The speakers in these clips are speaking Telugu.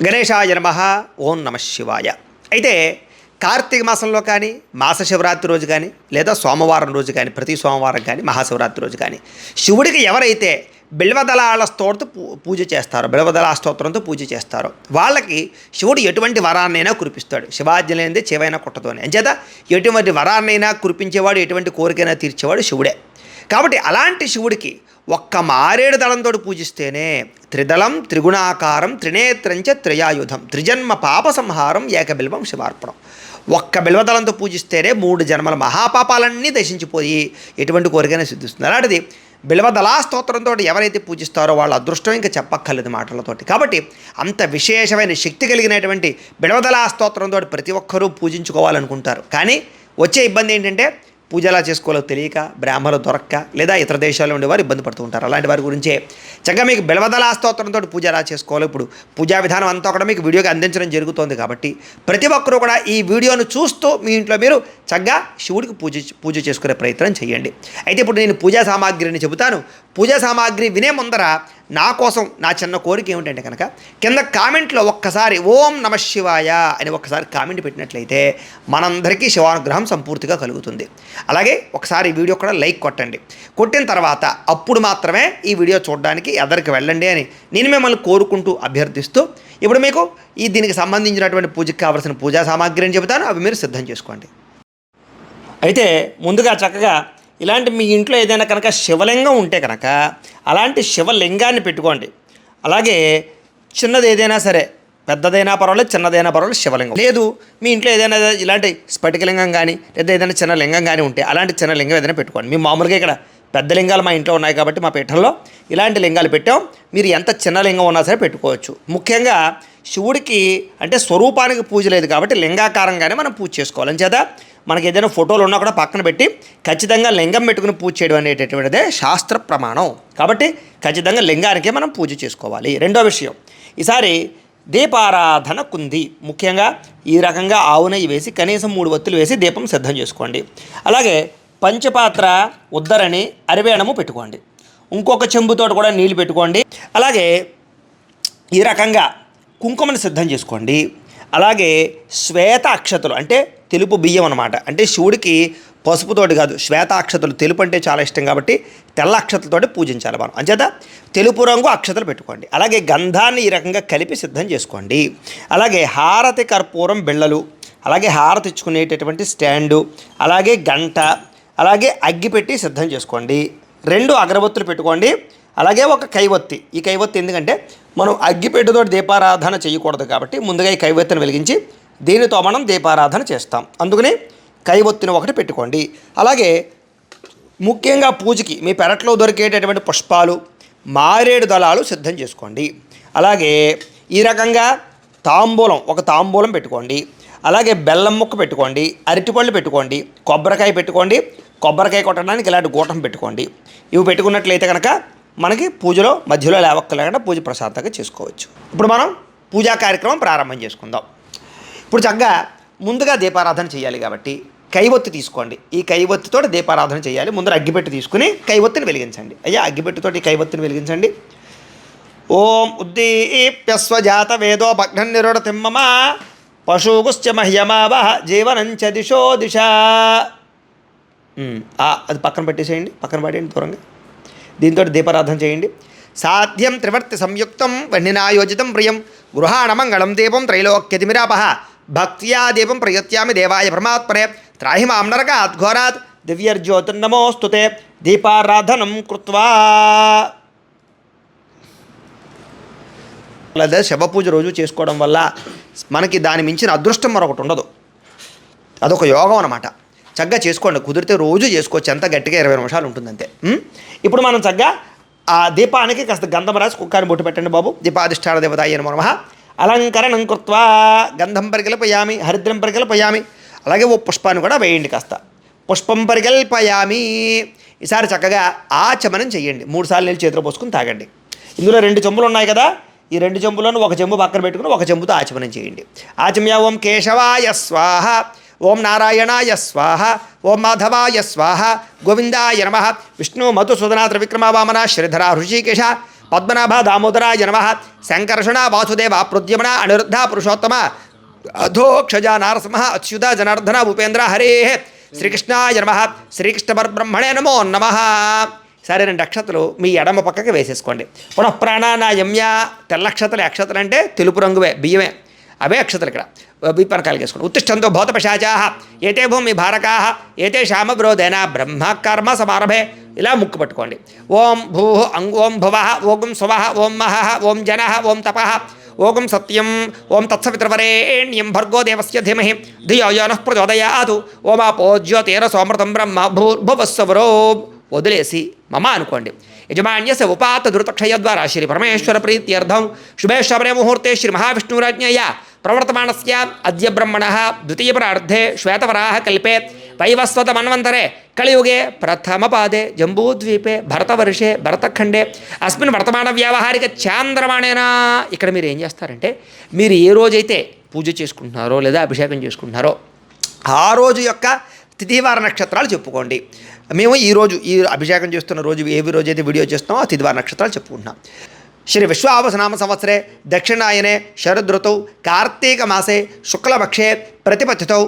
గణేశాయ నమః. ఓం నమః శివాయ. అయితే కార్తీక మాసంలో కానీ మాస శివరాత్రి రోజు కానీ లేదా సోమవారం రోజు కానీ ప్రతి సోమవారం కానీ మహాశివరాత్రి రోజు కానీ శివుడికి ఎవరైతే బిల్వదళాల పూజ చేస్తారో బిల్వదళ స్తోత్రంతో పూజ చేస్తారో వాళ్ళకి శివుడు ఎటువంటి వరాన్నైనా కురిపిస్తాడు. శివాజ్ఞ లేనిదే చెవైనా కుట్టదు అని. అంచేత ఎటువంటి వరాన్నైనా కురిపించేవాడు, ఎటువంటి కోరికైనా తీర్చేవాడు శివుడే. కాబట్టి అలాంటి శివుడికి ఒక్క మారేడు దళంతో పూజిస్తేనే త్రిదళం త్రిగుణాకారం త్రినేత్రంచ త్రయాయుధం త్రిజన్మ పాప సంహారం ఏకబిల్వం శివార్పణం. ఒక్క బిల్వదళంతో పూజిస్తేనే 3 జన్మల మహాపాపాలన్నీ దశించిపోయి ఎటువంటి కోరికైనా సిద్ధిస్తుంది. అలాంటిది బిల్వదళా స్తోత్రంతో ఎవరైతే పూజిస్తారో వాళ్ళ అదృష్టం ఇంకా చెప్పక్కర్లేదు మాటలతోటి. కాబట్టి అంత విశేషమైన శక్తి కలిగినటువంటి బిల్వదళా స్తోత్రంతో ప్రతి ఒక్కరూ పూజించుకోవాలనుకుంటారు. కానీ వచ్చే ఇబ్బంది ఏంటంటే పూజ ఎలా చేసుకోవాలో తెలియక, బ్రాహ్మణులు దొరక్క, లేదా ఇతర దేశాల్లో ఉండేవారు ఇబ్బంది పడుతూ ఉంటారు. అలాంటి వారి గురించే చక్కగా మీకు బిల్వదళా స్తోత్రంతో పూజ ఎలా చేసుకోవాలో ఇప్పుడు పూజా విధానం అంతా కూడా మీకు వీడియోకి అందించడం జరుగుతోంది. కాబట్టి ప్రతి ఒక్కరూ కూడా ఈ వీడియోను చూస్తూ మీ ఇంట్లో మీరు చక్కగా శివుడికి పూజ చేసుకునే ప్రయత్నం చేయండి. అయితే ఇప్పుడు నేను పూజా సామాగ్రిని చెబుతాను. పూజా సామాగ్రి వినే ముందర నా కోసం నా చిన్న కోరిక ఏమిటంటే కనుక కింద కామెంట్లో ఒక్కసారి ఓం నమః శివాయ అని ఒక్కసారి కామెంట్ పెట్టినట్లయితే మనందరికీ శివానుగ్రహం సంపూర్తిగా కలుగుతుంది. అలాగే ఒకసారి ఈ వీడియో కూడా లైక్ కొట్టండి. కొట్టిన తర్వాత అప్పుడు మాత్రమే ఈ వీడియో చూడడానికి ఎదరికి వెళ్ళండి అని నేను మిమ్మల్ని కోరుకుంటూ అభ్యర్థిస్తూ ఇప్పుడు మీకు దీనికి సంబంధించినటువంటి పూజకి కావాల్సిన పూజా సామాగ్రి అని చెబుతాను. అవి మీరు సిద్ధం చేసుకోండి. అయితే ముందుగా చక్కగా ఇలాంటి మీ ఇంట్లో ఏదైనా కనుక శివలింగం ఉంటే కనుక అలాంటి శివలింగాన్ని పెట్టుకోండి. అలాగే చిన్నది ఏదైనా సరే, పెద్దదైనా పర్వాలేదు, చిన్నదైనా పర్వాలేదు, శివలింగం లేదు. మీ ఇంట్లో ఏదైనా ఇలాంటి స్ఫటికలింగం కానీ లేదా ఏదైనా చిన్న లింగం కానీ ఉంటే అలాంటి చిన్న లింగం ఏదైనా పెట్టుకోండి. మేము మామూలుగా ఇక్కడ పెద్ద లింగాలు మా ఇంట్లో ఉన్నాయి కాబట్టి మా పీఠంలో ఇలాంటి లింగాలు పెట్టాం. మీరు ఎంత చిన్న లింగం ఉన్నా సరే పెట్టుకోవచ్చు. ముఖ్యంగా శివుడికి అంటే స్వరూపానికి పూజ లేదు కాబట్టి లింగాకారంగానే మనం పూజ చేసుకోవాలి. అంచేత మనకి ఏదైనా ఫోటోలు ఉన్నా కూడా పక్కన పెట్టి ఖచ్చితంగా లింగం పెట్టుకుని పూజ చేయడం అనేటటువంటిదే శాస్త్ర ప్రమాణం. కాబట్టి ఖచ్చితంగా లింగానికే మనం పూజ చేసుకోవాలి. రెండో విషయం, ఈసారి దీపారాధన కుంది. ముఖ్యంగా ఈ రకంగా ఆవు నెయ్యి వేసి కనీసం 3 ఒత్తులు వేసి దీపం సిద్ధం చేసుకోండి. అలాగే పంచపాత్ర ఉద్దరణి అరివేణము పెట్టుకోండి. ఇంకొక చెంబుతోటి కూడా నీళ్ళు పెట్టుకోండి. అలాగే ఈ రకంగా కుంకుమను సిద్ధం చేసుకోండి. అలాగే శ్వేత అక్షతలు అంటే తెలుపు బియ్యం అన్నమాట. అంటే శివుడికి పసుపుతోటి కాదు, శ్వేత అక్షతలు, తెలుపు అంటే చాలా ఇష్టం కాబట్టి తెల్ల అక్షతలతోటి పూజించాలి మనం. అంచేత తెలుపు రంగు అక్షతలు పెట్టుకోండి. అలాగే గంధాన్ని ఈ రకంగా కలిపి సిద్ధం చేసుకోండి. అలాగే హారతి కర్పూరం బిళ్ళలు, అలాగే హారతి ఇచ్చుకునేటటువంటి స్టాండు, అలాగే గంట, అలాగే అగ్గిపెట్టి సిద్ధం చేసుకోండి. 2 అగరబత్తులు పెట్టుకోండి. అలాగే ఒక కైవత్తి. ఈ కైవత్తి ఎందుకంటే మనం అగ్గిపెట్టుతో దీపారాధన చేయకూడదు కాబట్టి ముందుగా ఈ కైవత్తిని వెలిగించి దీనితో మనం దీపారాధన చేస్తాం. అందుకని కైవత్తిని ఒకటి పెట్టుకోండి. అలాగే ముఖ్యంగా పూజకి మీ పెరట్లో దొరికేటటువంటి పుష్పాలు, మారేడు దళాలు సిద్ధం చేసుకోండి. అలాగే ఈ రకంగా ఒక తాంబూలం పెట్టుకోండి. అలాగే బెల్లం ముక్క పెట్టుకోండి, అరటిపళ్ళు పెట్టుకోండి, కొబ్బరికాయ పెట్టుకోండి. కొబ్బరికాయ కొట్టడానికి ఇలాంటి గూటం పెట్టుకోండి. ఇవి పెట్టుకున్నట్లయితే కనుక మనకి పూజలో మధ్యలో లేవక్కలేకుండా పూజ ప్రశాంతంగా చేసుకోవచ్చు. ఇప్పుడు మనం పూజా కార్యక్రమం ప్రారంభం చేసుకుందాం. ఇప్పుడు చక్కగా ముందుగా దీపారాధన చేయాలి కాబట్టి కైవత్తి తీసుకోండి. ఈ కైవత్తితో దీపారాధన చేయాలి. ముందర అగ్గిపెట్టి తీసుకుని కైవత్తిని వెలిగించండి. అయ్యా అగ్గిపెట్టితోటి ఈ కైవత్తిని వెలిగించండి. ఓం ఉద్దీప్యస్వజాత వేదో భగ్నం నిరోడతిమ్మమ పశుగుశ్చ మహ్యమావహ జీవనంచ దిశో దిశ. అది పక్కన పెట్టేసేయండి, పక్కన పడేయండి దూరంగా. దీంతో దీపారాధన చేయండి. సాధ్యం త్రివర్తి సంయుక్తం వహ్నినాయోజితం ప్రియం గృహాణమంగళం దీపం త్రైలోక్యతిమిరాపహ భక్త్యా దీపం ప్రయత్యామి దేవాయ పరమాత్మనే త్రాహి మాం నరకాత్ ఘోరాత్ దివ్యర్జ్యోతిర్నమోస్తుతే దీపారాధనం కృత్వా. లేదా శివపూజ రోజు చేసుకోవడం వల్ల మనకి దాని మించిన అదృష్టం మరొకటి ఉండదు. అదొక యోగం అన్నమాట. చక్కగా చేసుకోండి. కుదిరితే రోజు చేసుకోవచ్చు. ఎంత గట్టిగా 20 నిమిషాలు ఉంటుందంతే. ఇప్పుడు మనం చక్కగా ఆ దీపానికి కాస్త గంధం రాసి కుక్కాన్ని బొట్టు పెట్టండి బాబు. దీపాధిష్టాన దేవతాయ నమః. అలంకరణం కృత్వా గంధం పరికల్పయామి, హరిద్రం పరికల్పయామి. అలాగే ఓ పుష్పాన్ని కూడా వేయండి. కాస్త పుష్పం పరికల్పయామి. ఈసారి చక్కగా ఆచమనం చేయండి. 3 సార్లు నీళ్ళు చేతిలో పోసుకుని తాగండి. ఇందులో 2 చెంబులు ఉన్నాయి కదా, ఈ 2 చెంబులను ఒక చెంబు పక్కన పెట్టుకుని ఒక చెంబుతో ఆచమనం చేయండి. ఆచమ్య ఓం కేశవాయ స్వాహ, ఓం నారాయణాయ స్వాహ, ఓం మాధవాయ స్వాహ, గోవిందాయ నమః. విష్ణు మధుసూదన త్రివిక్రమ వామన శ్రీధర హృషికేశ పద్మనాభ దామోదరాయ నమః సంకర్షణ వాసుదేవ ప్రద్యుమ్న అనిరుద్ధ పురుషోత్తమ అధోక్షజ నారసింహ అచ్యుత జనార్దన ఉపేంద్ర హరే శ్రీకృష్ణాయ నమః శ్రీకృష్ణ పరబ్రహ్మణే నమో నమః. సరే 2 అక్షతలు మీ ఎడమ పక్కకి వేసేసుకోండి. పునః ప్రాణానాయమ్య తెల్ల అక్షతలు, అక్షతలు అంటే తెలుపు రంగువే బియ్యమే, అవే అక్షతలు ఇక్కడ విపనకాలు వేసుకోండి. ఉత్తిష్టంతో భూతపశాచా ఏతే భూమి భారకా ఏతే శ్యామ విరోధేన బ్రహ్మకర్మ సమారభే. ఇలా ముక్కు పట్టుకోండి. ఓం భూ ఓం భువ ఓం స్వ ఓం మహ ఓం జన ఓం తప ఓం సత్యం ఓం తత్సవితృవరేణ్యం భర్గో దేవస్య ధీమహి ధియో యో నః ప్రచోదయాత్ ఓమాపో జ్యోతిరసోమృతం బ్రహ్మ భూర్భువస్సవరో. వదిలేసి మమ అనుకోండి. యజమాన్యస్య ఉపాత ధృతక్షయ ద్వారా శ్రీ పరమేశ్వర ప్రీత్యర్థం శుభే శబరే ముహూర్తే శ్రీ మహావిష్ణురాజ్ఞయ ప్రవర్తమానస్య అద్య బ్రహ్మణః ద్వితీయపరార్ధే శ్వేతవరాహ కల్పే వైవస్వత మన్వంతరే కలియుగే ప్రథమపాదే జంబూద్వీపే భరతవర్షే భరతఖండే అస్మిన్ వర్తమాన వ్యావహారిక చాంద్రమాణేనా. ఇక్కడ మీరు ఏం చేస్తారంటే మీరు ఏ రోజైతే పూజ చేసుకుంటున్నారో లేదా అభిషేకం చేసుకుంటున్నారో ఆ రోజు యొక్క తిథివార నక్షత్రాలు చెప్పుకోండి. మేము ఈరోజు ఈ అభిషేకం చేస్తున్న రోజు ఏ రోజైతే వీడియో చేస్తున్నామో ఆ తిథివార నక్షత్రాలు చెప్పుకుంటున్నాం. శ్రీ విశ్వావసనామ సంవత్సరే దక్షిణాయనే శరదృతౌ కార్తీక మాసే శుక్లపక్షే ప్రతిపత్తితౌ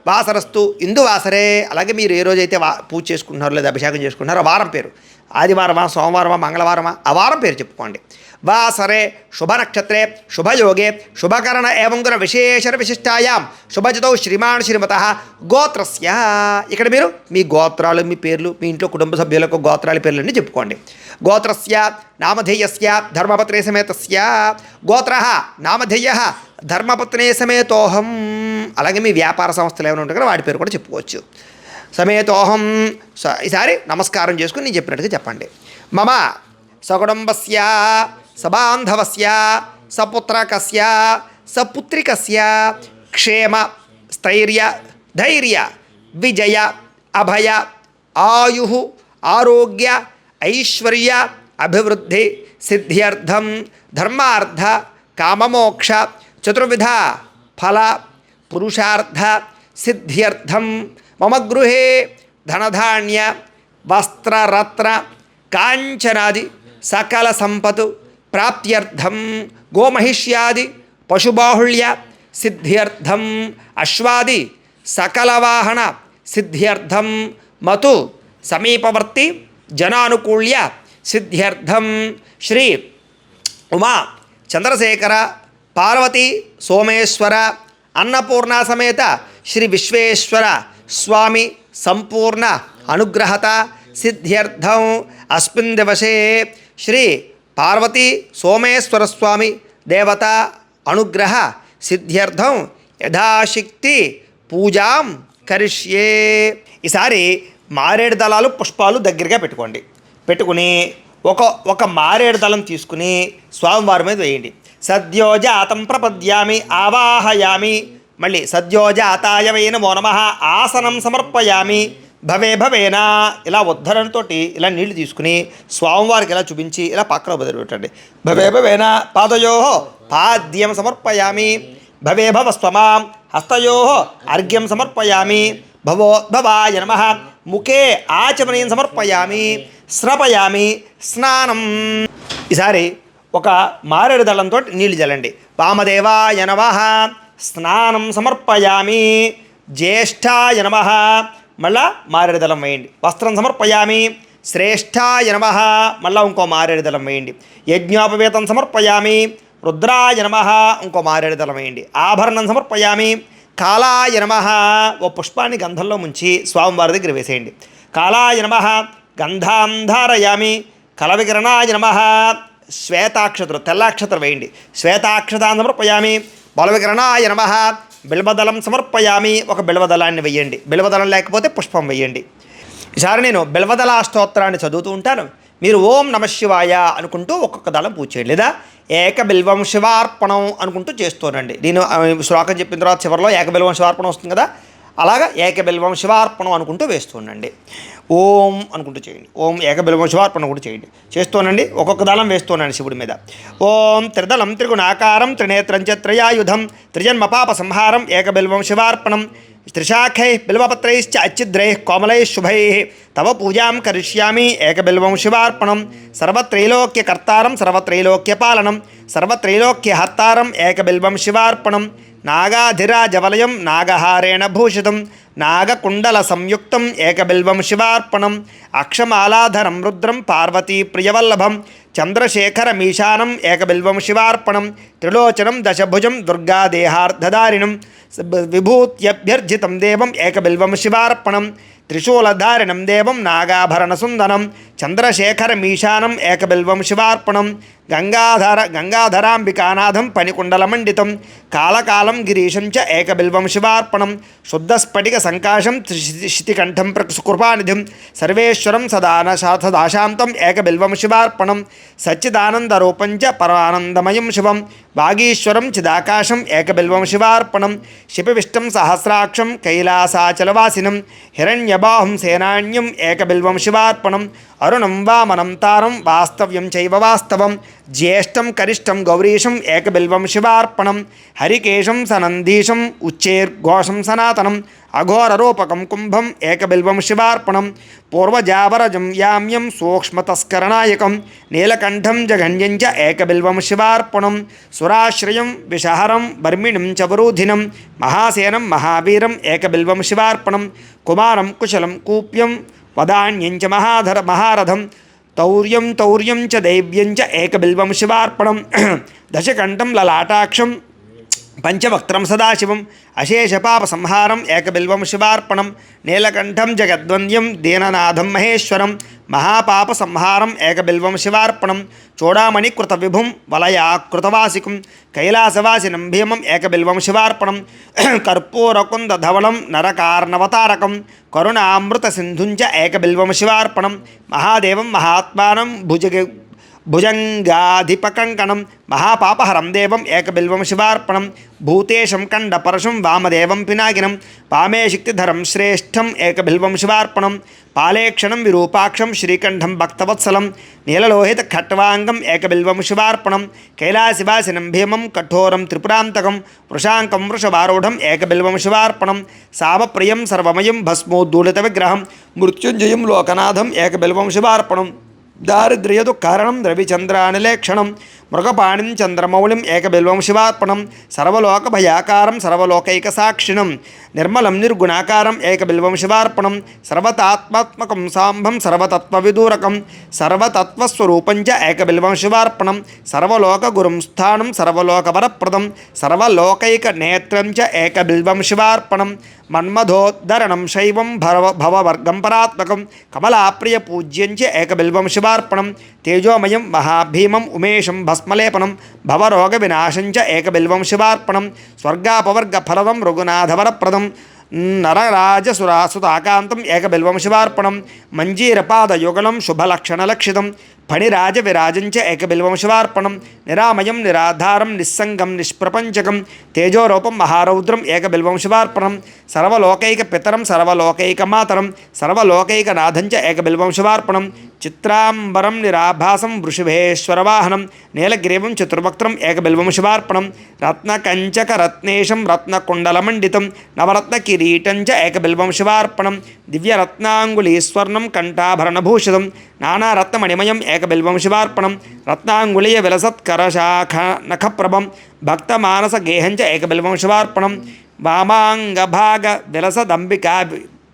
వాసరస్తు ఇందువాసరే. అలాగే మీరు ఏ రోజైతే పూజ చేసుకుంటున్నారో లేదా అభిషేకం చేసుకుంటున్నారో ఆ వారం పేరు, ఆదివారమా సోమవారమా మంగళవారమా ఆ వారం పేరు చెప్పుకోండి. వాసరే శుభనక్షత్రే శుభయోగే శుభకరణ ఏవంగుర విశేషర విశిష్టాయాం శుభజితౌ శ్రీమాన్ శ్రీమతః గోత్రస్య. ఇక్కడ మీరు మీ గోత్రాలు, మీ పేర్లు, మీ ఇంట్లో కుటుంబ సభ్యులకు గోత్రాల పేర్లన్నీ చెప్పుకోండి. గోత్రస్య నామధేయస్య ధర్మపత్నే సమేతస్య. గోత్రః నామధేయః ధర్మపత్నే సమేతోహం. అలాగే మీ వ్యాపార సంస్థలు ఏమైనా ఉంటాయి కదా వాటి పేరు కూడా చెప్పుకోవచ్చు. సమేతోహం. ఈసారి నమస్కారం చేసుకుని నేను చెప్పినట్టుగా చెప్పండి. మమ సకుటుంబస్య సబాంధవస్య సపుత్రకస్య సపుత్రికస్య క్షేమ స్థైర్య ధైర్య విజయ అభయ ఆయు ఆరోగ్య ఐశ్వర్య అభివృద్ధి సిద్ధ్యర్థం ధర్మార్థ కామమోక్ష చతుర్విధ ఫల పురుషార్థ సిద్ధ్యర్థం మమ గృహే ధనధాన్య వస్త్రరత్న కాంచనాది సకల సంపతు ప్రాప్త్యర్థం గోమహిష్యాది పశుబాహుళ్య సిద్ధ్యర్థం అశ్వాది సకలవాహన సిద్ధ్యర్థం మతు సమీపవర్తి జనానుకూల్య సిద్ధ్యర్థం శ్రీ ఉమా చంద్రశేఖర పార్వతీ సోమేశ్వర అన్నపూర్ణ సమేత శ్రీ విశ్వేశ్వర స్వామి సంపూర్ణ అనుగ్రహత సిద్ధ్యర్థం అస్మిన్ దివసే శ్రీ పార్వతీ సోమేశ్వర స్వామి దేవత అనుగ్రహ సిద్ధ్యర్థం యథాశక్తి పూజాం కరిష్యే. ఈసారి మారేడు దళాలు పుష్పాలు దగ్గరగా పెట్టుకుని ఒక మారేడు దళం తీసుకుని స్వామివారి మీద వేయండి. సద్యోజాతం ప్రపద్యామి ఆవాహయామి. మళ్ళీ సద్యోజాతాయ వై నమో నమః ఆసనం సమర్పయామి. భవేనా ఇలా ఉద్ధరణతో ఇలా నీళ్లు తీసుకుని స్వామివారికి ఇలా చూపించి ఇలా పక్కన వదిలిపెట్టండి. భవేనా పాదయో పాద్యం సమర్పయామి. భవ స్వమాం హస్తయో అర్ఘ్యం సమర్పయామి. భవోద్భవాయ నమః ముఖే ఆచమనీయం సమర్పయామి. స్నపయామి స్నానం. ఈసారి ఒక మారేడు దళంతో నీళ్లు చల్లండి. వామదేవాయ నమః స్నానం సమర్పయామి. జ్యేష్ఠాయ నమః మళ్ళా మారేడు దళం వేయండి. వస్త్రం సమర్పయామి. శ్రేష్ఠాయ నమః మళ్ళా ఇంకో మారేడు దళం వేయండి. యజ్ఞోపవేతం సమర్పయామి. రుద్రాయ నమః ఇంకో మారేడు దళం వేయండి. ఆభరణం సమర్పయామి. కాలాయ నమః ఓ పుష్పాన్ని గంధంలో ముంచి స్వామివారి దగ్గర వేసేయండి. కాలాయ నమః గంధాం ధారయామి. కలవికరణాయ నమః శ్వేతాక్షతలు తెల్లాక్షతలు వేయండి. శ్వేతాక్షతాన్ని సమర్పయామి. బలవికరణాయ నమః బిల్వదళం సమర్పయామి. ఒక బిల్వదళాన్ని వెయ్యండి. బిల్వదళం లేకపోతే పుష్పం వెయ్యండి. ఈసారి నేను బిల్వదళ స్తోత్రాన్ని చదువుతూ ఉంటాను. మీరు ఓం నమఃశివాయ అనుకుంటూ ఒక్కొక్క దళం పూజ చేయండి. లేదా ఏక బిల్వం శివార్పణం అనుకుంటూ చేస్తూనండి. నేను శ్లోకం చెప్పిన తర్వాత చివరిలో ఏక బిల్వం శివార్పణం వస్తుంది కదా, అలాగా ఏకబిల్వం శివార్పణం అనుకుంటూ వేస్తుండండి. ఓం అనుకుంటూ చేయండి. ఓం ఏకబిల్వం శివార్పణ కూడా చేయండి. చేస్తూనండి. ఒక్కొక్క దళం వేస్తూనండి శివుడి మీద. ఓం త్రిదళం త్రిగుణాకారం త్రినేత్రం చ త్రయాయుధం త్రిజన్మ పాప సంహారం ఏకబిల్వం శివార్పణం త్రిశాఖై బిల్వపత్రైశ్చ అచ్ఛిద్రైః కోమలైః శుభైః తవ పూజాం కరిష్యామి ఏకబిల్వం శివార్పణం సర్వత్రైలోక్యకర్తారం సర్వత్రైలోక్యపాలనం సర్వత్రైలోక్యహర్తారం ఏకబిల్వం శివార్పణం నాగాధిరాజవలయం నాగహారేణ భూషితం నాగకుండల సంయుక్తం ఏకబిల్వం శివార్పణం అక్షమాలాధరం రుద్రం పార్వతీ ప్రియవల్లభం చంద్రశేఖరమీశానం ఏకబిల్వం శివార్పణం త్రిలోచనం దశభుజం దుర్గాదేహార్ధదారిణం విభూత్యభ్యర్జితం దేవం ఏకబిల్వం శివార్పణం త్రిశూలధారిణం దేవం నాగాభరణసుందనం చంద్రశేఖరమీశానం ఏకబిల్వం శివార్పణం గంగాధరాంబికానాథం పనికుండలమండితం కాళకాలం గిరీశం చ ఏకబిల్వం శివార్పణం శుద్ధస్ఫటిక సంకాశం శితికంఠం కృపానిధిం సర్వేశ్వరం సదాశాంతం ఏకబిల్వం శివార్పణం సచ్చిదానందరూపం చ పరానందమయం శివం వాగీశ్వరం చిదాకాశం ఏకబిల్వం శివార్పణం శిపివిష్టం సహస్రాక్షం కైలాసాచలవాసినం హిరణ్యబాహుం సేనాన్యం ఏకబిల్వం శివార్పణం అరుణం వామనం తారం వాస్తవ్యం చైవ వాస్తవం జ్యేష్టం కరిష్టం గౌరీశం ఏకబిల్వం శివార్పణం హరికేశం సనందీశం ఉచ్చేర్ఘోషం సనాతనం అఘోరరూపకం కుంభం ఏకబిల్వం శివార్పణం పూర్వజావరజం యామ్యం సూక్ష్మతస్కరణాయకం నీలకంఠం జఘన్యం చ ఏకబిల్వం శివార్పణం సురాశ్రయం విషహరం బర్మిణం చ వరూధినం మహాసేనం మహావీరం ఏకబిల్వం శివార్పణం కుమారం కుశలం కూప్యం వదాన్యం చ మహారథం తౌర్యం చ దైవ్యం చ ఏకబిల్వం శివార్పణం దశకంఠం లలాటాక్షం పంచవక్త్రం సదాశివం అశేషపాప సంహారం ఏకబిల్వం శివార్పణం నీలకంఠం జగద్వంద్యం దీననాథం మహేశ్వరం మహాపాప సంహారం ఏకబిల్వం శివార్పణం చూడామణి కృత విభుం వలయాకృతవాసికం కైలాసవాసినం భీమం ఏకబిల్వం శివార్పణం కర్పూరకుందధవళం నరకార్ణవతారకం కరుణామృత సింధుం చ ఏకబిల్వం శివార్పణం మహాదేవం మహాత్మానం భుజంగాధిపకంకణం మహాపాపహరం దేవం ఏకబిల్వం శివార్పణం భూతేశం కండపరశం వామదేవం పినాకినం పామే శక్తిధరం శ్రేష్టం ఏకబిల్వం శివార్పణం పాలేక్షణం విరూపాక్షం శ్రీకంఠం భక్తవత్సలం నీలలోహిత ఖట్వాంగం ఏకబిల్వం శివార్పణం కైలాసివాసినం భీమం కఠోరం త్రిపురాంతకం వృషాంకం వృషభారూఢం ఏకబిల్వం శివార్పణం సామప్రియం సర్వమయం భస్మోద్దూలిత విగ్రహం మృత్యుంజయం లోకనాథం ఏకబిల్వం శివార్పణం దారిద్ర్యదుఃకారణం రవిచంద్రానిలేక్షణం మృగపాణిం చంద్రమౌళిం ఏకబిల్వం శివార్పణం సర్వలోకభయాకారం సర్వలోకైకసాక్షిణం నిర్మలం నిర్గుణాకారం ఏకబిల్వం శివార్పణం సర్వతాత్మాత్మకం సాంబం సర్వతత్వవిదూరకం సర్వతత్వస్వరూపం చ ఏకబిల్వం శివార్పణం సర్వలోకగురుం స్థానం సర్వలోకవరప్రదం సర్వలోకైకనేత్రం చ ఏకబిల్వం శివార్పణం మన్మధోద్ధరణం శైవం భవవర్గం పరాత్మకం కమలాప్రియ పూజ్యం చ ఏకబిల్వం శివార్పణం తేజోమయం మహాభీమం ఉమేశం భస్మలేపనం భవరోగ వినాశం చ ఏకబిల్వం శివార్పణం స్వర్గాపవర్గఫలదం రఘునాథవరప్రదం నరరాజసురాసుతాకాంతం ఏకబిల్వం శివార్పణం మంజీరపాదయుగళం శుభలక్షణలక్షితం ఫణిరాజవిరాజం చ ఏకబిల్వం శివార్పణం నిరామయం నిరాధారం నిస్సంగం నిష్ప్రపంచకం తేజోరూపం మహారౌద్రం ఏకబిల్వం శివార్పణం సర్వలోకైకపితరం సర్వలోకైకమాతరం సర్వలోకైకనాథం చ ఏకబిల్వం శివార్పణం చిత్రాంబరం నిరాభాసం వృషభేశ్వరవాహనం నీలగ్రీవం చతుర్వక్త్రం ఏకబిల్వం శివార్పణం రత్నకంచకరత్నేశం రత్నకుండలమండితం నవరత్నకిరీటం చ ఏకబిల్వం శివార్పణం దివ్యరత్నాంగులీస్వర్ణం కంఠాభరణభూషితం నానారత్నమణిమయం ఏకబిల్వం శివార్పణం రత్నాంగుళీయ విలసత్కరశాఖ నఖప్రభం భక్తమానసగేహం చ ఏకబిల్వం శివార్పణం వామాంగభాగ విలసదంబికా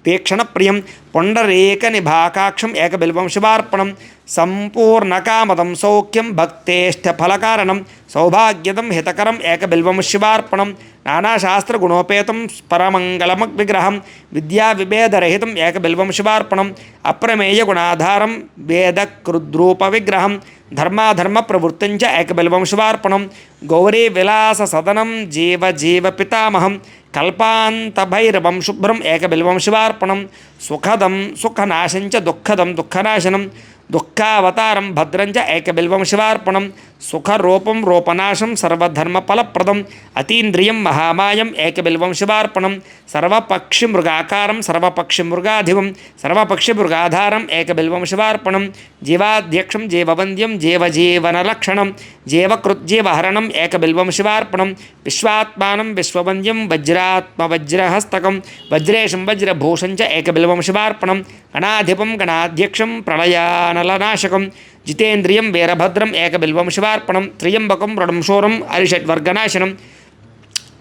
వీక్షణప్రియం పొండరీకనిభాకాక్షం ఏకబిల్వం శివార్పణం సంపూర్ణకామదం సౌఖ్యం భక్తేష్టఫలకారణం సౌభాగ్యదం హితకరం ఏకబిల్వం శివార్పణం నానాశాస్త్రగుణోపేతం పరమంగళమగ్విగ్రహం విద్యావిభేదరహితం ఏకబిల్వం శివార్పణం అప్రమేయగుణాధారం వేదకృద్రూపవిగ్రహం ధర్మాధర్మ ప్రవృత్తిం చ ఏకబిల్వం శివార్పణం గౌరీ విలాస సదనం జీవ పితామహం కల్పాంతభైరవం శుభ్రం ఏకబిల్వం శివార్పణం సుఖదం సుఖనాశం చ దుఃఖదం దుఃఖనాశనం దుఃఖావతారం భద్రం చ ఏకబిల్వం శివార్పణం సుఖరూపం రూపనాశం సర్వధర్మఫలప్రదం అతీంద్రియం మహామాయం ఏకబిల్వం శివార్పణం సర్వపక్షి మృగాకారం సర్వపక్షి మృగాధివం సర్వపక్షి మృగాధారం ఏకబిల్వం శివార్పణం జీవాధ్యక్షం జీవవంద్యం జీవజీవనలక్షణం జీవకృజ్జీవహరణం ఏకబిల్వం శివార్పణం విశ్వాత్మానం విశ్వవంద్యం వజ్రాత్మవజ్రహస్తకం వజ్రేశం వజ్రభూషం చ ఏకబిల్వం శివార్పణం గణాధిపం గణాధ్యక్షం ప్రళయానలనాశకం జితేంద్రియం వీరభద్రం ఏకబిల్వం శివార్పణం త్రియంబకం రణంశూరం అరిషడ్వర్గనాశనం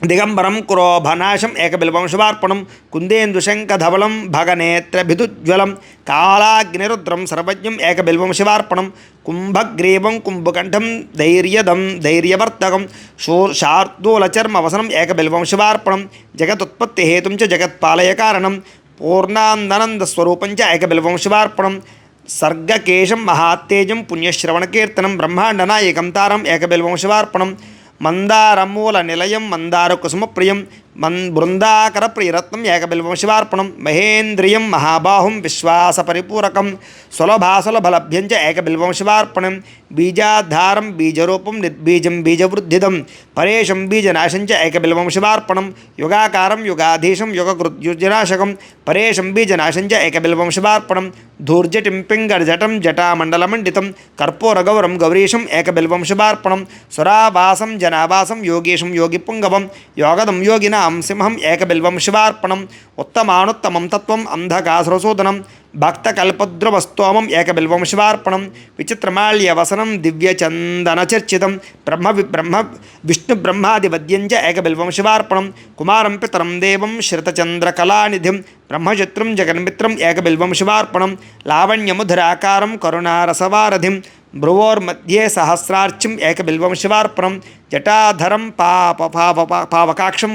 దిగంబరం క్రోభనాశం ఏకబిల్వం శివార్పణం కుందేందుశంఖధవలం భగనేత్రభిదుజ్వలం కాళాగ్నిరుద్రం సర్వజ్ఞం ఏకబిల్వం శివార్పణం కుంభగ్రీవం కుంభకంఠం ధైర్యదం ధైర్యవర్తకం శార్దూలచర్మవసనం ఏకబిల్వం శివార్పణం జగదుత్పత్తిహేతుం చ జగత్పాలయకారణం పూర్ణానందస్వరూపం చ ఏకబిల్వం శివార్పణం సర్గకేశం మహాత్తేజం పుణ్యశ్రవణకీర్తనం బ్రహ్మాండనాయకం తారం ఏకబిల్వం శివార్పణం మందారమూల నిలయం మందారకుసుమప్రియం బృందాకర ప్రియరత్నం ఏకబిల్వం శివార్పణం మహేంద్రియం మహాబాహుం విశ్వాసపరిపూరకం సులభాసులభలభ్యం చ ఏకబిల్వం శివార్పణం బీజాధారం బీజరూపం నిర్బీజం బీజవృద్ధిదం పరేశం బీజనాశం చ ఏకబిల్వం శివార్పణం యుగాకారం యుగాధీశం యుగకృత్యుజనాశకం పరేశం బీజనాశం చ ఏకబిల్వం శివార్పణం ధూర్జటిం పింగళజటం జటామండలమండితం కర్పూరగౌరం గౌరీశం ఏకబిల్వం శివార్పణం సురావాసం జనావాసం యోగేశం యోగిపుంగవం యోగదం యోగినాం సింహం ఏకబిల్వం శివార్పణం ఉత్తమానుత్తమం తత్వం అంధకాసురసూదనం భక్తకల్పద్రువస్తోమం ఏకబిల్వం శివార్పణం విచిత్రమాల్యవసనం దివ్యచందనచర్చితం బ్రహ్మ విష్ణుబ్రహ్మాదివద్యం చ ఏకబిల్వం శివార్పణం కుమారం పితరం దేవం శ్రితచంద్రకళానిధిం బ్రహ్మశత్రుం జగన్మిత్రం ఏకబిల్వం శివార్పణం లావణ్యముధురాకారం కరుణారసవారధిం భ్రువోర్मध्ये సహస్రార్చిం ఏకబిల్వం శివార్పణం జటాధరం పావకాక్షం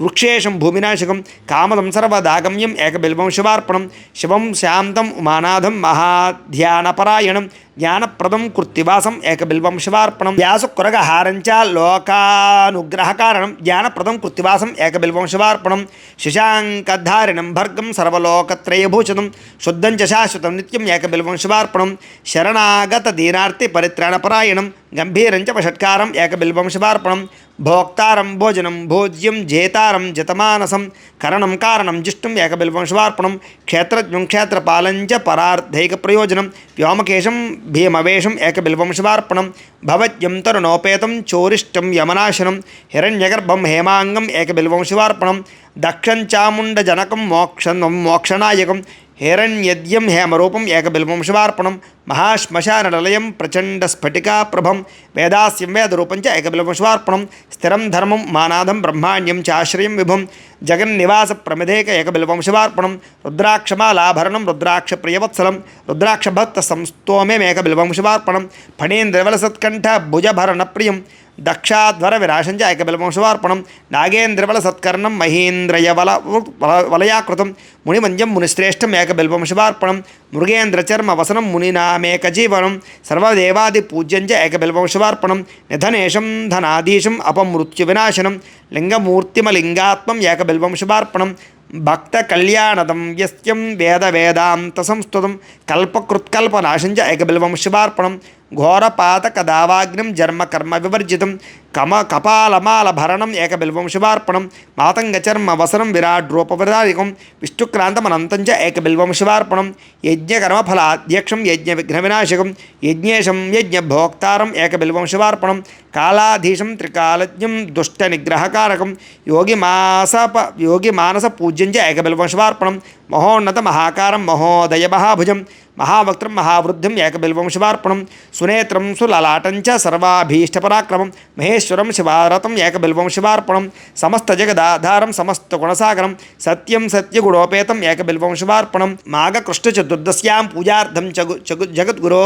వృక్షేశం భూమినాశకం కామదం సర్వదాగమ్యం ఏకబిల్వం శివార్పణం శివం శాంతం ఉమానాథం మహాధ్యానపరాయణం జ్ఞానప్రదం కృత్తివాసం ఏకబిల్వం శివార్పణం వ్యాసుకురగహారం చ లోకానుగ్రహకారణం జ్ఞానప్రదం కృత్తివాసం ఏకబిల్వం శివార్పణం శశాంకధారిణం భర్గం సర్వలోకత్రయభూషణం శుద్ధం చ శాశ్వతం నిత్యం ఏకబిల్వం శివార్పణం శరణాగత దీనార్తి పరిత్రాణపరాయణం గంభీరం చ వషట్కారం ఏకబిల్వం శివార్పణం భోక్తారం భోజనం భోజ్యం జేతారం జతమానసం కరణం కారణం జిష్టం ఏకబిల్వం శివార్పణం క్షేత్రజ్ఞం క్షేత్రపాలం చ పరార్థైక ప్రయోజనం వ్యోమకేశం భీమవేశం ఏకబిల్వం శివార్పణం భవజ్యం తరుణోపేతం చోరిష్టం యమనాశనం హిరణ్యగర్భం హేమాంగం ఏకబిల్వం శివార్పణం దక్షం చాముండజనకం మోక్షనాయకం హిరణ్యద్యం హేమరూపం ఏకబిల్వం శివార్పణం మహాశ్మశానలయం ప్రచండస్ఫటికాప్రభం వేదాస్యం వేదరూపం చ ఏకబిల్వం శివార్పణం స్థిరం ధర్మం మానాదం బ్రహ్మాణ్యం చాశ్రయం విభుం జగన్నివాస ప్రమిదేక ఏకబిల్వం శివార్పణం రుద్రాక్షమాలాభరణం రుద్రాక్షప్రియవత్సలం రుద్రాక్షభక్త సంస్తోమేకబిల్వం శివార్పణం ఫణేంద్రవలసత్కంఠ భుజభరణప్రియం దక్షాధ్వర వినాశం చ ఏకబిల్వం శివార్పణం నాగేంద్రవల సత్కర్ణం మహేంద్రయవల వలయాకృతం మునిమంజం మునిశ్రేష్టం ఏకబిల్వం శివార్పణం మృగేంద్రచర్మ వసనం మునినామేకజీవనం సర్వదేవాదిపూజ్యం చ ఏకబిల్వం శివార్పణం నిధనేశం ధనాధీశం అపమృత్యు వినాశనం లింగమూర్తిమలింగాత్మం ఏకబిల్వం శివార్పణం భక్త కళ్యాణదం వ్యస్త్యం వేద వేదాంత సంస్తుతం కల్పకృత్కల్పనాశం చ ఏకబిల్వం శివార్పణం ఘోరపాతకదావాగ్నిం జన్మకర్మ వివర్జితం కపాలమాలభరణం ఏకబిల్వం శివార్పణం మాతంగచర్మ వసనం విరాడ్రూపవిదారికం విష్ణుక్రాంతమనంతం చ ఏకబిల్వం శివార్పణం యజ్ఞకర్మఫలాధ్యక్షం యజ్ఞవిఘ్నవినాశకం యజ్ఞేశం యజ్ఞభోక్తారం ఏకబిల్వం శివార్పణం కాళాధీశం త్రికాలజ్ఞం దుష్టనిగ్రహకారకం యోగిమానస పూజ్యం చ ఏకబిల్వం శివార్పణం మహోన్నత మహాకారం మహోదయ మహాభుజం మహావక్త్రం మహావృద్ధిం ఏకబిల్వం శివార్పణం సునేత్రం సులలాటం చ సర్వాభీష్టపరాక్రమం మహేశ్వరం శివారతం ఏకబిల్వం శివార్పణం సమస్త జగదాధారం సమస్త గుణసాగరం సత్యం సత్యగుణోపేతం ఏకబిల్వం శివార్పణం మాఘకృష్ణ చతుర్దశ్యాం పూజార్థం జగద్గురో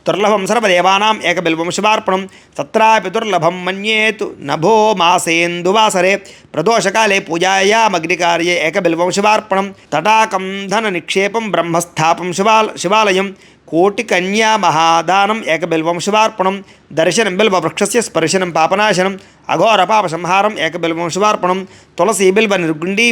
దుర్లభం సర్వదేవానాం ఏకబిల్వం శివార్పణం తత్రాపి దుర్లభం మన్యేతు నభో మాసేందువాసరే ప్రదోషకాలే పూజాయామగ్నికార్యే ఏకబిల్వం శివార్పణం తటాకం ధన నిక్షేపం బ్రహ్మస్థాపం శివాలయం కోటికన్యా మహాదానం ఏకబిల్వం శివార్పణం దర్శనం బిల్వవృక్షస్య స్పర్శనం పాపనాశనం అఘోర పాప సంహారం ఏకబిల్వం శివార్పణం తులసీ బిల్వ నిర్గుండీ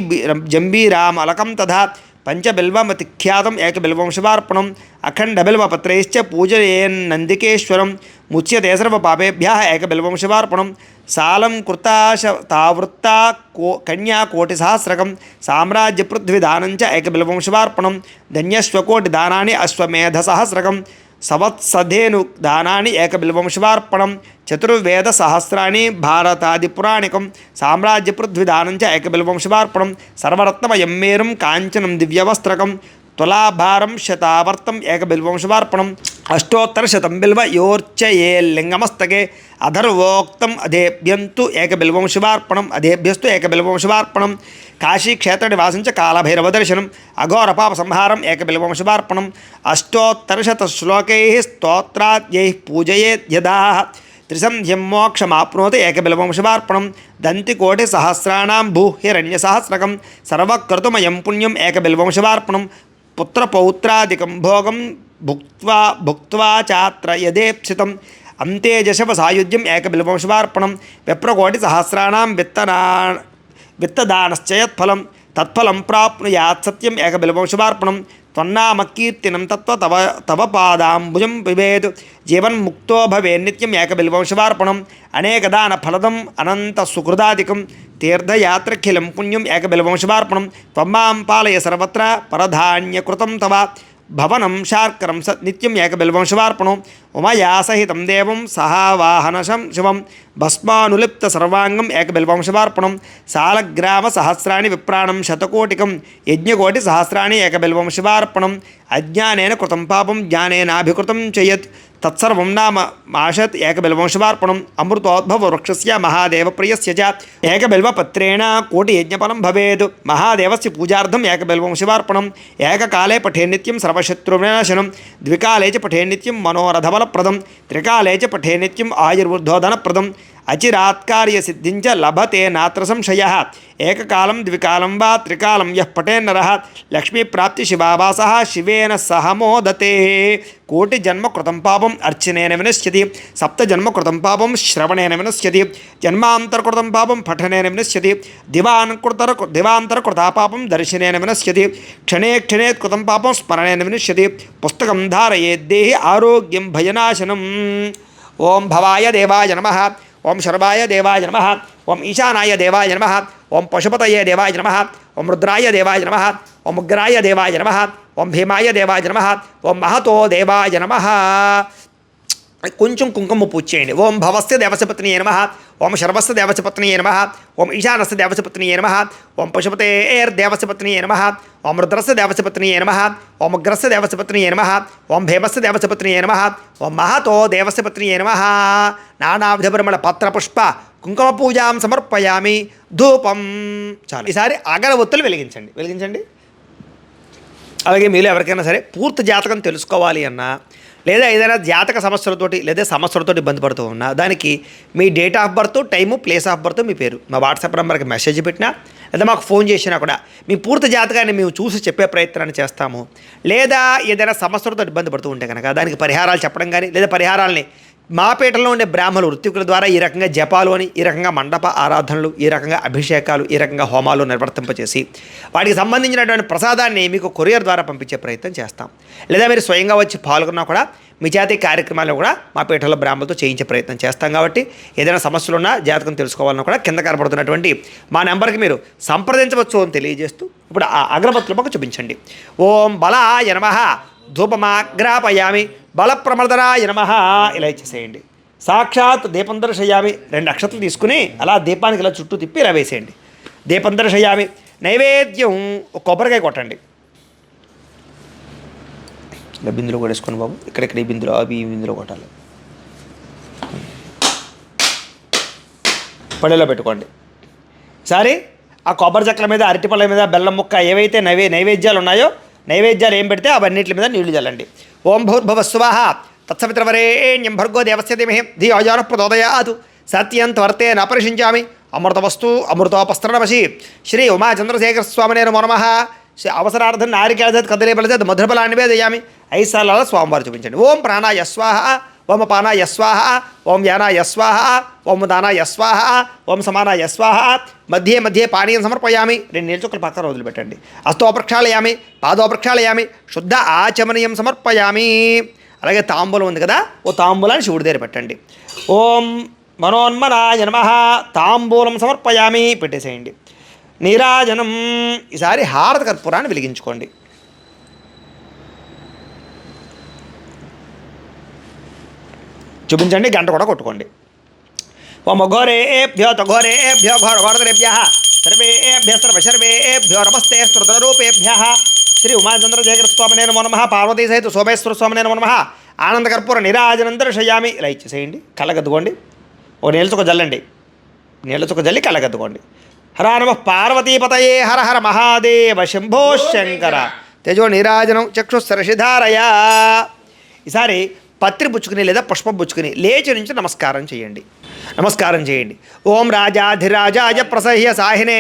జంబీరామలకం తథా పంచబిల్వమతిఖ్యాతం ఏకబిల్వం శివార్పణం అఖండబిల్వపత్రైశ్చ పూజయేన్నందికేశ్వరం ముచ్యతే సర్వపాపేభ్యः ఏకబిల్వం శివార్పణం సాలం కృతావృత్తా కన్యాకోటిసహస్రకం సామ్రాజ్యపృథ్వీదానం చ ఏకబిల్వం శివార్పణం ధన్యశ్వకోటిదానాని అశ్వమేధసహస్రకం సంవత్సధేను దానాని ఏకబిల్వం శివార్పణం చతుర్వేద సహస్రాణి భారతాదిపురాణికం సామ్రాజ్యపృథ్వీదానం చ ఏకబిల్వం శివార్పణం సర్వరత్నమయం మేరుం కాంచనం దివ్యవస్త్రకం తులాభారం శతావర్తం ఏకబిల్వం శివార్పణం అష్టోత్తరశతం బిల్వ యోర్చయే లింగమస్తకే అధర్వోక్తం అధేభ్యంతు ఏకబిల్వం శివార్పణం అధేభ్యస్తు ఏకబిల్వం శివార్పణం కాశీక్షేత్ర నివాసం చ కాలభైరవదర్శనం అఘోరపాప సంహారం ఏకబిల్వం శివార్పణం అష్టోత్తరశత శ్లోకై స్తోత్రాద్యై పూజయేద్యదా త్రిసంధ్యం మోక్షమాప్నోతి ఏకబిల్వం శివార్పణం దంతికోటిసహస్రాణం భూహిరణ్యసహస్రకం సర్వక్రతుమయం పుణ్యం ఏకబిల్వం శివార్పణం పుత్రపౌత్రాదికం భోగం భుక్త్వా చాత్ర యదేప్సితం అంతేజశవ సాయుధ్యం ఏకబిల్వం శివార్పణం విప్రకోటిసహస్రాణాం విత్తదానశ్చయత్ఫలం తత్ఫలం ప్రాప్నుయాత్ సత్యం ఏకబిల్వం శివార్పణం త్వన్నామకీర్తినం తవ పాదాంబుజం పిబేత్ జీవన్ముక్తో భవేన్నిత్యం ఏకబిల్వం శివార్పణం అనేకదాన ఫలదం అనంత సుకృదాదికం తీర్థయాత్రఖిలం పుణ్యం ఏకబిల్వం శివార్పణం త్వమాం పాలయ సర్వత్ర పరధాన్యకృతం తవ భవనం శార్కరం నిత్యం ఏకబిల్వం శివార్పణం ఉమయా సహితం దేవం సహావాహనశం శివం భస్మానులిప్త సర్వాంగం ఏకబిల్వం శివార్పణం సాలగ్రామ సహస్రాణి విప్రాణం శతకోటికం యజ్ఞకోటి సహస్రాణి ఏకబిల్వం శివార్పణం అజ్ఞానేన కృతం పాపం జ్ఞానేనాభికృతం చేయత్ తత్సర్వం నామ మాషత్ ఏకబిల్వం శివార్పణం అమృతోద్భవ వృక్షస్య మహాదేవ ప్రియస్య చ ఏకబిల్వపత్రేణ కోటి యజ్ఞఫలం భవేత్ మహాదేవస్య పూజార్థం ఏకబిల్వం శివార్పణం ఏకకాలే పఠే నిత్యం సర్వశత్రువినాశనం ద్వికాలే చ పఠే నిత్యం మనోరథబలప్రదం త్రికాలే చ పఠే నిత్యం ఆయుర్వృద్ధోధనప్రదం అచిరాత్కార్య సిద్ధించ లభతే నాత్ర సంశయ ఏకకాలం ద్వికాలం వా త్రికాలం యః పఠేన్నరః లక్ష్మీప్రాప్తి శివావాసః శివేన సహ మోదతే కోటి జన్మ కృతం పాపం అర్చనేన వినశ్యతి సప్తజన్మ కృతం పాపం శ్రవణేన వినశ్యతి జన్మాంతరకృతం పాపం పఠనేన వినశ్యతి దివాంతరకృతా పాపం దర్శనేన వినశ్యతి క్షణే క్షణే కృతం పాపం స్మరణేన వినశ్యతి పుస్తకం ధారయేద్దేహి ఆరోగ్యం భయనాశనం ఓం భవాయ దేవాయ నమః ఓం శర్వాయ దేవాయ నమః ఓం ఈశానాయ దేవాయ నమః ఓం పశుపతయే దేవాయ నమః ఓం రుద్రాయ దేవాయ నమః ఓం ఉగ్రాయ దేవాయ నమః ఓం భీమాయ దేవాయ నమః ఓం మహతో దేవాయ నమః. కొంచెం కుంకుమ పూజ చేయండి. ఓం భవస్య దేవసపత్నియే నమః ఓం శర్వస్య దేవసపత్నియే నమః ఓం ఈశానస్య దేవసపత్నియే నమః ఓం పశుపతేర్దేవసపత్నియే నమః ఓం రుద్రస్య దేవసపత్నియే నమః ఓం ఉగ్రస్య దేవసపత్నియే నమః ఓం భీమస్య దేవసపత్నియే నమః ఓం మహతో దేవసపత్నియే నమః. నానావిధపరిమళ పత్రపుష్ప కుంకుమ పూజాం సమర్పయామి. ధూపం చాలు. ఈసారి అగరవత్తులు వెలిగించండి. అలాగే మీలో ఎవరికైనా సరే పూర్తి జాతకం తెలుసుకోవాలి అన్నా లేదా ఏదైనా జాతక సమస్యలతోటి లేదా సమస్యలతోటి ఇబ్బంది పడుతూ ఉన్నా దానికి మీ date of birth, time, place of birth, మీ పేరు మా వాట్సాప్ నెంబర్కి మెసేజ్ పెట్టినా లేదా మాకు ఫోన్ చేసినా కూడా మీ పూర్తి జాతకాన్ని మేము చూసి చెప్పే ప్రయత్నాన్ని చేస్తాము. లేదా ఏదైనా సమస్యలతో ఇబ్బంది పడుతూ ఉంటే కనుక దానికి పరిహారాలు చెప్పడం కానీ లేదా పరిహారాలని మా పీఠంలో ఉండే బ్రాహ్మణులు వృత్తికుల ద్వారా ఈ రకంగా జపాలు అని, ఈ రకంగా మండప ఆరాధనలు, ఈ రకంగా అభిషేకాలు, ఈ రకంగా హోమాలు నిర్వర్తింపచేసి వాటికి సంబంధించినటువంటి ప్రసాదాన్ని మీకు కొరియర్ ద్వారా పంపించే ప్రయత్నం చేస్తాం. లేదా మీరు స్వయంగా వచ్చి పాల్గొన్నా కూడా మీ జాతీయ కార్యక్రమాలను కూడా మా పీఠంలో బ్రాహ్మణులతో చేయించే ప్రయత్నం చేస్తాం. కాబట్టి ఏదైనా సమస్యలున్నా జాతకం తెలుసుకోవాలన్నా కూడా కింద కనబడుతున్నటువంటి మా నెంబర్కి మీరు సంప్రదించవచ్చు అని తెలియజేస్తూ ఇప్పుడు ఆ అగరబత్తులు మాకు చూపించండి. ఓం బలాయ నమః ధూపమాగ్రాపయామి బలప్రమర్దనాయ నమః ఇలా ఇచ్చేసేయండి. సాక్షాత్ దీపం దర్శయామి 2 అక్షతలు తీసుకుని అలా దీపానికి ఇలా చుట్టూ తిప్పి ఇలా వేసేయండి. దీపం దర్శయామి. నైవేద్యం ఒక కొబ్బరికాయ కొట్టండి. ఇలా బిందులో కూడా వేసుకోండి బాబు. ఇక్కడెక్కడ ఈ బిందులో అవి ఈ బిందులో కొట్టాలి. పళ్ళెలో పెట్టుకోండి. సరే ఆ కొబ్బరి చెక్కల మీద, అరటిపళ్ళ మీద, బెల్లం ముక్క ఏవైతే నైవేద్యాలు ఉన్నాయో నైవేద్యాలు ఏం పెడితే అవన్నిటి మీద నీళ్లు చల్లండి. ఓం భూర్భువస్సువః తత్సవితుర్వరేణ్యం భర్గో దేవస్య ధీమహి ధియో యో నః ప్రచోదయాత్ సత్యం త్వర్తే నపరిషించామి అమృతవస్తు అమృతోపస్త్రణమసి శ్రీ ఉమాచంద్రశేఖర స్వామినే నమో నమః. అవసరార్థం నారికేళ కదలీ బలజత్ మధురఫలాన్ని నివేదయామి. 5 సార్లు స్వామివారు చూపించండి. ఓం ప్రాణాయ స్వాహ ఓం అపానాయ స్వాహ, ఓం యానాయ స్వాహ, ఓం ఉదానాయ స్వాహ, ఓం సమానాయ స్వాహ. మధ్యే మధ్యే పానీయం సమర్పయామి. 2 నీళ్ళ చుక్కలు పక్కన వదిలిపెట్టండి. హస్తో ప్రక్షాళయామి, పాదో ప్రక్షాళయామి, శుద్ధ ఆచమనీయం సమర్పయామి. అలాగే తాంబూలం ఉంది కదా, ఓ తాంబూలాన్ని శివుడి దగ్గర పెట్టండి. ఓం మనోన్మనాయ నమః, తాంబూలం సమర్పయామి, పెట్టేసేయండి. నీరాజనం. ఈసారి హారత కర్పూరాన్ని వెలిగించుకోండి. చూపించండి, గంట కూడా కొట్టుకోండి. ఓం ఘోరేభ్యో ఘోరేభ్యో ఘోరఘోరతరేభ్యః సర్వేభ్యః సర్వశర్వేభ్యో నమస్తే స్తోత్రరూపేభ్యః. శ్రీ ఉమాచంద్రశేఖర స్వామినే నమో నమః. పార్వతీ సహిత సోమేశ్వర స్వామినే నమో నమః. ఆనందకర్పూర నీరాజనం దర్శయామి. ఇలా ఇచ్చేసేయండి. కళ్ళగద్దుకోండి. ఓ నీళ్ళ చుక్క జల్లండి. నీళ్ళ చుక్క జల్లి కళ్ళగద్దుకోండి. హర నమః పార్వతీపతయే హర హర మహాదేవ శంభో శంకర. తేజో నీరాజనం చక్షుస్సరసిధారయా. ఈసారి పత్రి పుచ్చుకుని లేదా పుష్పం పుచ్చుకుని లేచి నుంచి నమస్కారం చేయండి. నమస్కారం చేయండి. ఓం రాజాధిరాజాయ ప్రసహ్య సాహినే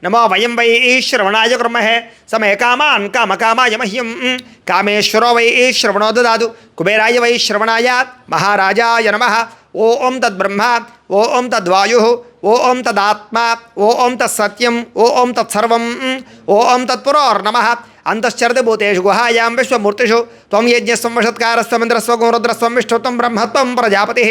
నమో వయం వై శ్రవణాయ కుర్మహే సమే కామాన్ కామకామాయ మహ్యం కామేశ్వరో వై శ్రవణో దదాతు కుబేరాయ వై శ్రవణాయ మహారాజాయ నమః. ఓం తద్బ్రహ్మ, ఓం తద్వాయు, ఓం తదాత్మ, ఓం తత్సత్యం, ఓం తత్సర్వం, ఓం తత్పురోర్నమః. అంతశ్చరతి భూతేషు గుహాయాం విశ్వమూర్తిషు త్వం యజ్ఞస్వం వషత్కారస్వమింద్రస్వం రుద్రస్వం విష్ణుత్వం బ్రహ్మత్వం ప్రజాపతి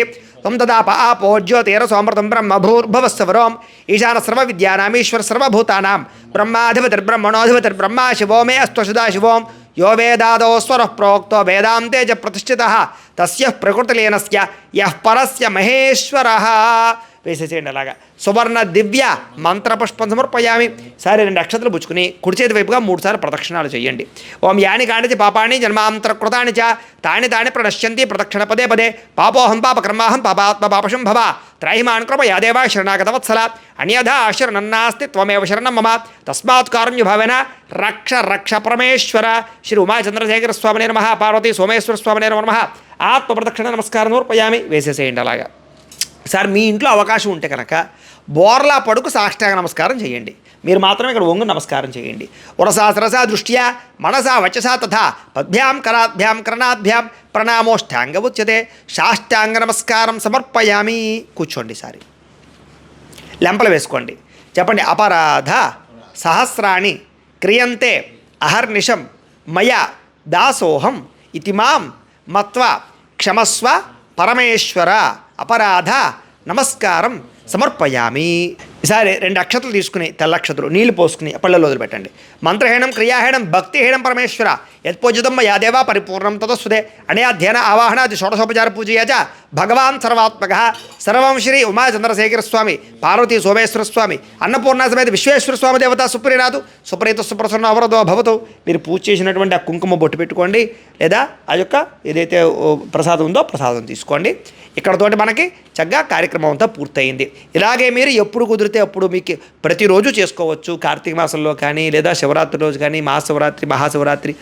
త్వం తదాప ఆపో జ్యోతిరసోమృతం బ్రహ్మ భూర్భువస్సవరోం ఈశాన సర్వవిద్యానామీశ్వర సర్వభూతానాం బ్రహ్మాధిపతిర్బ్రహ్మణోధిపతిర్బ్రహ్మ శివో మే అస్తు సదాశివోం యో వేదాదో స్వరః ప్రోక్తో వేదాంతే చ ప్రతిష్ఠితః తస్య ప్రకృతిలీనస్య యః పరస్య మహేశ్వరః. వేసేసేయండి అలాగా. సువర్ణ దివ్య మంత్రపుష్పం సమర్పయామి. సరే 2 అక్షతలు పుచ్చుకుని కుడి చేతి వైపుగా 3 సార్లు ప్రదక్షిణాలు చేయండి. ఓం యాని కాణితి పాపాని జన్మాంతరకృతాని చ తాని తాని ప్రణశ్యంతి ప్రదక్షిణ పదే పదే పాపోహం పాపకర్మాహం పాపాత్మ పాపశం భవ త్రైమాన్ కృపయా దేవా శరణాగతవత్సల అన్యథా శరణన్నాస్తి త్వమేవ శరణం మమ తస్మాత్ కారుణ్యభావేన రక్ష రక్ష పరమేశ్వర. శ్రీ ఉమాచంద్రశేఖర స్వామినే నమః. పార్వతీ సోమేశ్వర స్వామినే నమో నమః. ఆత్మ ప్రదక్షిణ నమస్కారం సమర్పయామి. వేసేసేయండి అలాగా. సార్ మీ ఇంట్లో అవకాశం ఉంటే కనుక బోర్లా పడుకు సాష్టాంగ నమస్కారం చేయండి. మీరు మాత్రమే ఇక్కడ ఒంగు నమస్కారం చేయండి. ఉరసా సరసా దృష్ట్యా మనసా వచసా తథా పద్భ్యాం కరాభ్యాం కరణాభ్యాం ప్రణామోష్టాంగ ఉచ్యతే. సాష్టాంగ నమస్కారం సమర్పయామి. కూర్చోండి. సారి లెంపలు వేసుకోండి. చెప్పండి. అపరాధ సహస్రాణి క్రియంతే అహర్నిశం మయా దాసోహం ఇతి మాం మత్వా క్షమస్వ పరమేశ్వర. అపరాధ నమస్కారం సమర్పయామి. ఈసారి 2 అక్షతలు తీసుకుని తెల్లక్షతలు నీళ్లు పోసుకుని పళ్ళలో వదిలిపెట్టండి. మంత్రహీనం క్రియాహీనం భక్తిహీనం పరమేశ్వర యత్పూజితం మయా దేవా పరిపూర్ణం తదస్సుదే అనయా ధ్యాన ఆవాహనాది షోడశోపచార పూజయా చ భగవాన్ సర్వాత్మక సర్వం శ్రీ ఉమాచంద్రశేఖర స్వామి పార్వతీ సోమేశ్వర స్వామి అన్నపూర్ణ సమేత విశ్వేశ్వర స్వామి దేవత సుప్రీనాథు సుప్రీత సుప్రసన్న అవరదో భవతు. మీరు పూజ చేసినటువంటి ఆ కుంకుమ బొట్టు పెట్టుకోండి. లేదా ఆ యొక్క ఏదైతే ప్రసాదం ఉందో ప్రసాదం తీసుకోండి. ఇక్కడతోటి మనకి చక్కగా కార్యక్రమం అంతా పూర్తయింది. ఇలాగే మీరు ఎప్పుడు కుదిరితే అప్పుడు మీకు ప్రతిరోజు చేసుకోవచ్చు. కార్తీక మాసంలో కానీ లేదా శివరాత్రి రోజు కానీ మహాశివరాత్రి మహాశివరాత్రి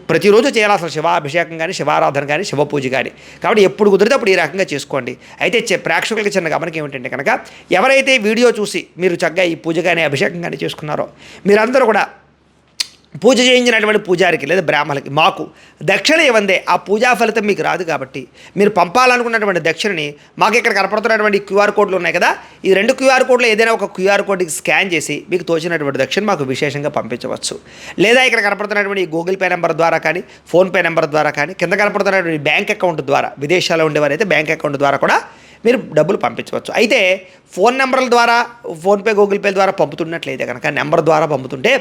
ప్రతిరోజు చేయాలి. అసలు శివాభిషేకం కానీ శివారాధన కానీ శివ పూజ కానీ. కాబట్టి ఎప్పుడు కుదిరితే అప్పుడు ఈ రకంగా చేసుకోండి. అయితే ప్రేక్షకులకి చిన్న గమనిక ఏమిటంటే కనుక ఎవరైతే వీడియో చూసి మీరు చక్కగా ఈ పూజ కానీ అభిషేకం కానీ చేసుకున్నారో మీరందరూ కూడా పూజ చేయించినటువంటి పూజారికి లేదా బ్రాహ్మణులకి మాకు దక్షిణ ఇవ్వందే ఆ పూజా ఫలితం మీకు రాదు. కాబట్టి మీరు పంపాలనుకున్నటువంటి దక్షిణని మాకు ఇక్కడ కనపడుతున్నటువంటి క్యూఆర్ కోడ్లు ఉన్నాయి కదా, ఈ 2 క్యూఆర్ కోడ్లు ఏదైనా ఒక క్యూఆర్ కోడ్కి స్కాన్ చేసి మీకు తోచినటువంటి దక్షిణ మాకు విశేషంగా పంపించవచ్చు. లేదా ఇక్కడ కనపడుతున్నటువంటి గూగుల్ పే నెంబర్ ద్వారా కానీ ఫోన్పే నెంబర్ ద్వారా కానీ కింద కనపడుతున్నటువంటి బ్యాంక్ అకౌంట్ ద్వారా విదేశాల్లో ఉండేవారైతే బ్యాంక్ అకౌంట్ ద్వారా కూడా మీరు డబ్బులు పంపించవచ్చు. అయితే ఫోన్ నెంబర్ల ద్వారా ఫోన్పే గూగుల్ పే ద్వారా పంపుతున్నట్లయితే కనుక నెంబర్ ద్వారా పంపుతుంటే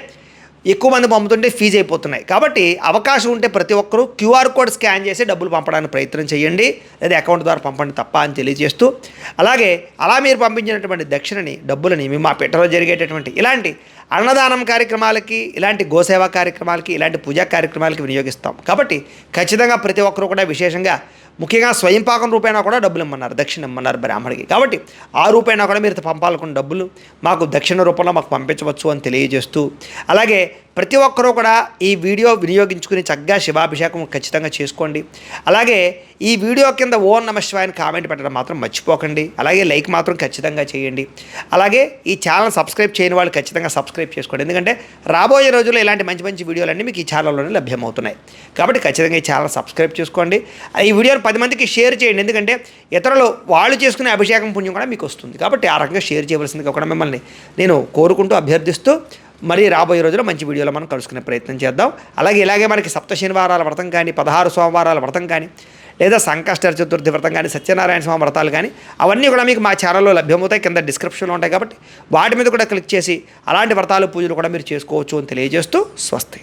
ఎక్కువ మంది పంపుతుంటే ఫీజు అయిపోతున్నాయి. కాబట్టి అవకాశం ఉంటే ప్రతి ఒక్కరూ క్యూఆర్ కోడ్ స్కాన్ చేసి డబ్బులు పంపడానికి ప్రయత్నం చేయండి. లేదా అకౌంట్ ద్వారా పంపండి తప్ప అని తెలియజేస్తూ, అలాగే అలా మీరు పంపించినటువంటి దక్షిణని డబ్బులని మేము మా పెట్టలో జరిగేటటువంటి ఇలాంటి అన్నదానం కార్యక్రమాలకి, ఇలాంటి గోసేవా కార్యక్రమాలకి, ఇలాంటి పూజా కార్యక్రమాలకి వినియోగిస్తాం. కాబట్టి ఖచ్చితంగా ప్రతి ఒక్కరూ కూడా విశేషంగా ముఖ్యంగా స్వయం పాకం రూపేణా కూడా డబ్బులు ఇమ్మన్నారు, దక్షిణ ఇమ్మన్నారు బ్రాహ్మడికి. కాబట్టి ఆ రూపేణా కూడా మీరు పంపాలనుకున్న డబ్బులు మాకు దక్షిణ రూపంలో మాకు పంపించవచ్చు అని తెలియజేస్తూ, అలాగే ప్రతి ఒక్కరూ కూడా ఈ వీడియో వినియోగించుకుని చక్కగా శివాభిషేకం ఖచ్చితంగా చేసుకోండి. అలాగే ఈ వీడియో కింద ఓం నమః శివాయ అని కామెంట్ పెట్టడం మాత్రం మర్చిపోకండి. అలాగే లైక్ మాత్రం ఖచ్చితంగా చేయండి. అలాగే ఈ ఛానల్ సబ్స్క్రైబ్ చేయని వాళ్ళు ఖచ్చితంగా సబ్స్క్రైబ్ చేసుకోండి. ఎందుకంటే రాబోయే రోజుల్లో ఇలాంటి మంచి మంచి వీడియోలన్నీ మీకు ఈ ఛానల్లోనే లభ్యమవుతున్నాయి. కాబట్టి ఖచ్చితంగా ఈ ఛానల్ సబ్స్క్రైబ్ చేసుకోండి. ఈ వీడియోని 10 మందికి షేర్ చేయండి. ఎందుకంటే ఇతరులు వాళ్ళు చేసుకునే అభిషేకం పుణ్యం కూడా మీకు వస్తుంది. కాబట్టి ఆ రకంగా షేర్ చేయవలసిందిగా కూడా మిమ్మల్ని నేను కోరుకుంటూ అభ్యర్థిస్తూ మరి రాబోయే రోజుల్లో మంచి వీడియోలో మనం కలుసుకునే ప్రయత్నం చేద్దాం. అలాగే ఇలాగే మనకి సప్త శనివారాల వ్రతం కానీ 16 సోమవారాల వ్రతం కానీ లేదా సంకష్ట చతుర్థి వ్రతం కానీ సత్యనారాయణ స్వామి వ్రతాలు కానీ అవన్నీ కూడా మీకు మా ఛానల్లో లభ్యమవుతాయి. కింద డిస్క్రిప్షన్లో ఉంటాయి. కాబట్టి వాటి మీద కూడా క్లిక్ చేసి అలాంటి వ్రతాలు పూజలు కూడా మీరు చేసుకోవచ్చు అని తెలియజేస్తూ స్వస్తి.